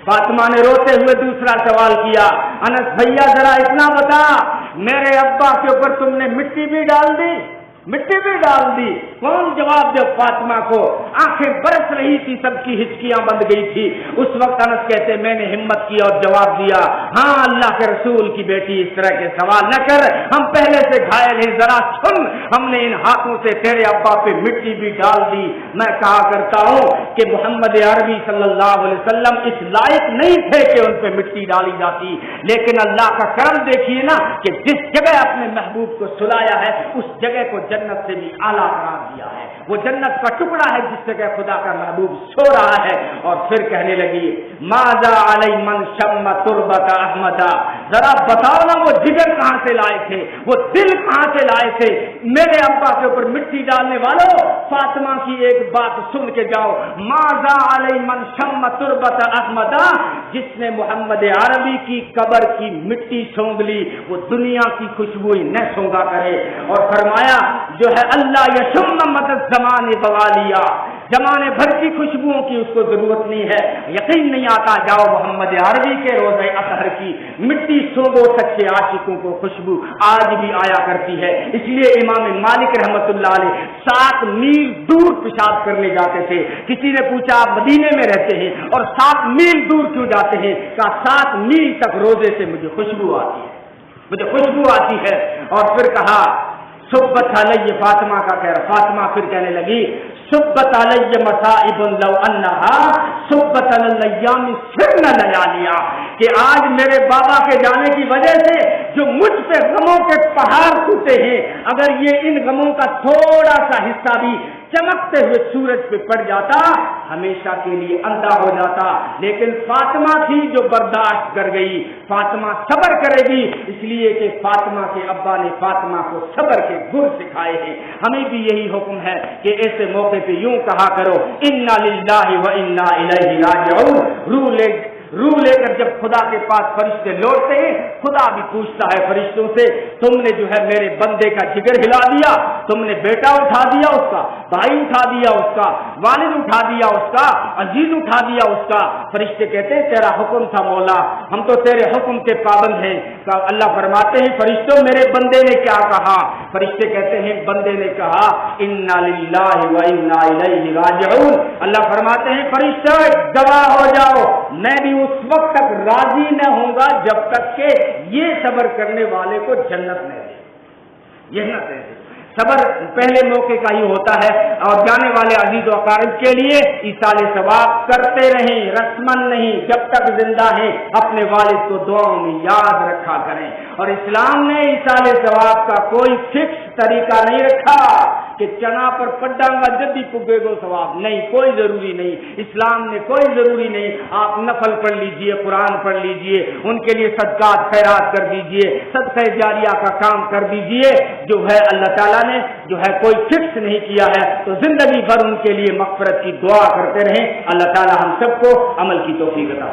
फातिमा ने रोते हुए दूसरा सवाल किया, अनस भैया जरा इतना बता, मेरे अब्बा के ऊपर तुमने मिट्टी भी डाल दी, मिट्टी भी डाल दी, कौन जवाब दे फातिमा को? आंखें बरस रही थी, सबकी हिचकियां बंद गई थी। उस वक्त अनस कहते मैंने हिम्मत की और जवाब दिया, हाँ अल्लाह के रसूल की बेटी इस तरह के सवाल न कर, हम पहले से घायल हैं, जरा सुन, हमने इन हाथों से तेरे अब्बा पे मिट्टी भी डाल दी। मैं कहा करता हूँ कि मोहम्मद अरबी सल्लल्लाहु अलैहि वसल्लम इस लायक नहीं थे कि उन पे मिट्टी डाली जाती, लेकिन अल्लाह का करम देखिए ना कि जिस जगह अपने महबूब को सुलाया है उस जगह को जन्नत से भी आला करार दिया है। वो जन्नत का टुकड़ा है जिस जगह खुदा का महबूब सो रहा है। और फिर कहने लगी, माजा अलई मन शम्मा तुरबत अहमदा, जरा बताओ ना वो जिगर कहां से लाए थे, वो दिल कहां से लाए थे मेरे अब्बा के ऊपर मिट्टी डालने वालों? फातिमा की एक बात सुन के जाओ, माजा अलई मन शम्मा तुरबत अहमदा, जिसने मोहम्मद अरबी की कब्र की मिट्टी सूंघ ली वो दुनिया की खुशबू न सूंघा करे। और फरमाया जो है अल्लाह यशुम मदद जमाने बवालिया, जमाने भर की खुशबुओं की उसको जरूरत नहीं है। यकीन नहीं आता, जाओ मोहम्मद अरबी के रोज़े अतहर की मिट्टी सूंघो, सच्चे आशिकों को खुशबू आज भी आया करती है। इसलिए इमाम मालिक रहमतुल्लाह अलैह 7 मील दूर पेशाब करने जाते थे। किसी ने पूछा आप मदीने में रहते हैं और 7 मील दूर क्यों जाते हैं? कहा 7 मील तक रोजे से मुझे खुशबू आती है, मुझे खुशबू आती है। और फिर कहा सुब्बत अलैहि, फातिमा का कह रहा, फातिमा फिर कहने लगी सुब्बत अलैहि मसाइबुन लव अन्नहा सुब्बत अलैयामी सिरन लयालिया, कि आज मेरे बाबा के जाने की वजह से जो मुझ पे गमों के पहाड़ टूटे हैं, अगर ये इन गमों का थोड़ा सा हिस्सा भी चमकते हुए सूरज पे पड़ जाता हमेशा के लिए अंधा हो जाता। लेकिन फातिमा थी जो बर्दाश्त कर गई, फातिमा सब्र करेगी, इसलिए कि फातिमा के अब्बा ने फातिमा को सब्र के गुर सिखाए हैं। हमें भी यही हुक्म है कि ऐसे मौके पे यूं कहा करो, इन्ना लिल्लाहि व इन्ना इलैहि राजिऊन। रूह लेकर जब खुदा के पास फरिश्ते लौटते हैं, खुदा भी पूछता है फरिश्तों से, तुमने जो है मेरे बंदे का जिगर हिला दिया, तुमने बेटा उठा दिया उसका, भाई उठा दिया उसका, वालिद उठा दिया उसका, अजीज उठा दिया उसका। फरिश्ते कहते हैं तेरा हुक्म था मौला, हम तो तेरे हुक्म के पाबंद हैं। अल्लाह फरमाते हैं फरिश्तों मेरे बंदे ने क्या कहा? फरिश्ते कहते हैं बंदे ने कहा इन्ना लिल्लाहि व इन्ना इलैहि राजिऊन। अल्लाह फरमाते हैं फरिश्ते गवाह हो जाओ, मैं भी उस वक्त तक राजी न होगा जब तक के ये सब्र करने वाले को जन्नत न दे। यह न दे सब्र पहले मौके का ही होता है। और जाने वाले अजीज व अकारिब के लिए ईसाले सवाब करते रहें, रस्मन नहीं, जब तक जिंदा हैं अपने वालिद को दुआओं में याद रखा करें। और इस्लाम ने ईसाले सवाब का कोई फिक्स तरीका नहीं रखा कि चना पर पड्डांगा जद्दी पुगेगो सवाब, नहीं, कोई जरूरी नहीं। इस्लाम ने कोई जरूरी नहीं, आप नफल पढ़ लीजिए, कुरान पढ़ लीजिए, उनके लिए सदकात खैरात कर दीजिए, सदका जारिया का काम कर दीजिए, जो है अल्लाह ताला ने जो है कोई फिक्स नहीं किया है। तो जिंदगी भर उनके लिए मग़फ़िरत की दुआ करते रहें। अल्लाह ताला हम सबको अमल की तौफीक अता